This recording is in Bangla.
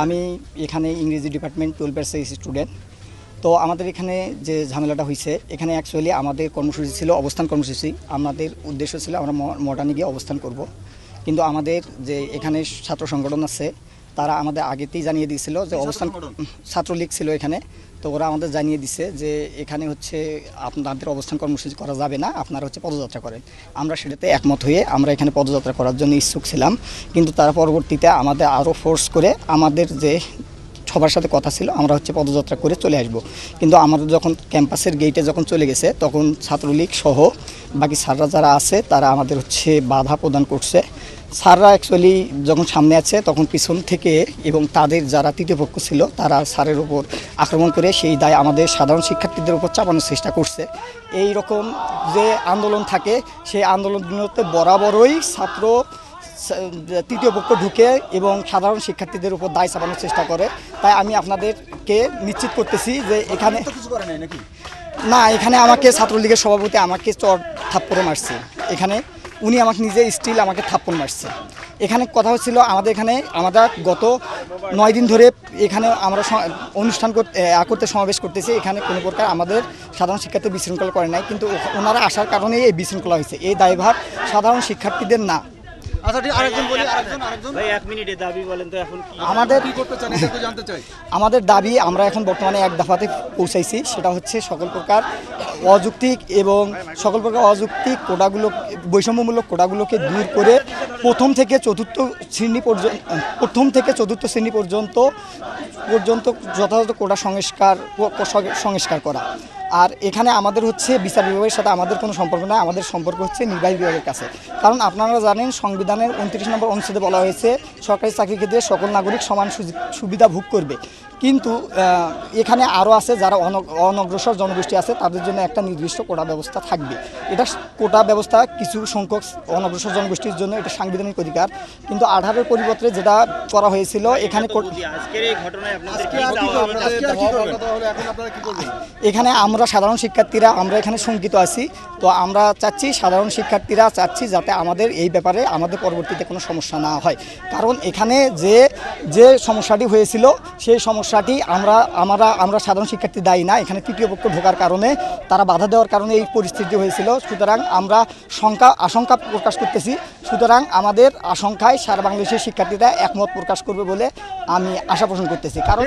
আমি এখানে ইংরেজি ডিপার্টমেন্ট 12 ব্যাচের স্টুডেন্ট। তো আমাদের এখানে যে ঝামেলাটা হয়েছে, এখানে অ্যাকচুয়ালি আমাদের কর্মসূচি ছিল অবস্থান কর্মসূচি। আমাদের উদ্দেশ্য ছিল আমরা মডার্নে গিয়ে অবস্থান করব, কিন্তু আমাদের যে এখানে ছাত্র সংগঠন আছে তারা আমাদের আগেতেই জানিয়ে দিয়েছিল যে অবস্থান, ছাত্রলীগ ছিল এখানে। তো ওরা আমাদের জানিয়ে দিছে যে এখানে হচ্ছে আপনাদের অবস্থান কর্মসূচি করা যাবে না, আপনারা হচ্ছে পদযাত্রা করেন। আমরা সেটাতে একমত হয়ে আমরা এখানে পদযাত্রা করার জন্য ইচ্ছুক ছিলাম, কিন্তু তারা পরবর্তীতে আমাদের আরও ফোর্স করে আমাদের যে সবার সাথে কথা ছিল আমরা হচ্ছে পদযাত্রা করে চলে আসব। কিন্তু আমাদের যখন ক্যাম্পাসের গেটে যখন চলে গেছে তখন ছাত্রলীগ সহ বাকি স্যাররা যারা আছে তারা আমাদের হচ্ছে বাধা প্রদান করছে। স্যাররা অ্যাকচুয়ালি যখন সামনে আছে তখন পিছন থেকে এবং তাদের যারা তৃতীয় পক্ষ ছিল তারা স্যারের উপর আক্রমণ করে সেই দায় আমাদের সাধারণ শিক্ষার্থীদের উপর চাপানোর চেষ্টা করছে। এই রকম যে আন্দোলন থাকে সেই আন্দোলনগুলোতে বরাবরই ছাত্র তৃতীয় পক্ষ ঢুকে এবং সাধারণ শিক্ষার্থীদের উপর দায় চাপানোর চেষ্টা করে। তাই আমি আপনাদেরকে নিশ্চিত করতেছি যে এখানে না, এখানে আমাকে ছাত্রলীগের সভাপতি আমাকে চর থাপ্পড় মারছে। এখানে উনি আমাকে নিজে স্টিল আমাকে থাপ্পড় মারছে। এখানে কথা হচ্ছিল আমাদের এখানে গত 9 দিন ধরে এখানে আমরা অনুষ্ঠান করতে সমাবেশ করতেছি। এখানে কোনো প্রকার আমাদের সাধারণ শিক্ষার্থী বিশৃঙ্খলা করে নাই, কিন্তু ওনারা আসার কারণেই এই বিশৃঙ্খলা হয়েছে। এই দায়ভার সাধারণ শিক্ষার্থীদের না। আমাদের দাবি আমরা এখন বর্তমানে এক দফাতে পৌঁছাইছি, সেটা হচ্ছে সকল প্রকার অযৌক্তিক কোটাগুলো, বৈষম্যমূলক কোটাগুলোকে দূর করে প্রথম থেকে চতুর্থ শ্রেণী পর্যন্ত যথাযথ কোটা সংস্কার করা। আর এখানে আমাদের হচ্ছে বিচার বিভাগের সাথে আমাদের কোনো সম্পর্ক নাই, আমাদের সম্পর্ক হচ্ছে নির্বাহী বিভাগের কাছে। কারণ আপনারা জানেন সংবিধানের 29 নম্বর অনুচ্ছেদে বলা হয়েছে সরকারি চাকরির ক্ষেত্রে সকল নাগরিক সমান সুবিধা ভোগ করবে। কিন্তু এখানে আরও আছে যারা অনগ্রসর জনগোষ্ঠী আছে, তাদের জন্য একটা নির্দিষ্ট কোটা ব্যবস্থা থাকবে। এটা কোটা ব্যবস্থা কিছু সংখ্যক অনগ্রসর জনগোষ্ঠীর জন্য এটা সাংবিধানিক অধিকার, কিন্তু 18-এর পরিবর্তে যেটা করা হয়েছিল এখানে আমরা সাধারণ শিক্ষার্থীরা আমরা এখানে শঙ্কিত আছি। তো আমরা চাচ্ছি, সাধারণ শিক্ষার্থীরা চাচ্ছি যাতে আমাদের এই ব্যাপারে আমাদের পরবর্তীতে কোনো সমস্যা না হয়। কারণ এখানে যে সমস্যাটি হয়েছিল সেই সমস্যাটি আমরা সাধারণ শিক্ষার্থী দায়ী না। এখানে তৃতীয় পক্ষ ঢোকার কারণে, তারা বাধা দেওয়ার কারণে এই পরিস্থিতি হয়েছিল। সুতরাং আমরা আশঙ্কা প্রকাশ করতেছি। সুতরাং আমাদের আশঙ্কায় সারা বাংলাদেশের শিক্ষার্থীরা একমত প্রকাশ করবে বলে আমি আশা পোষণ করতেছি। কারণ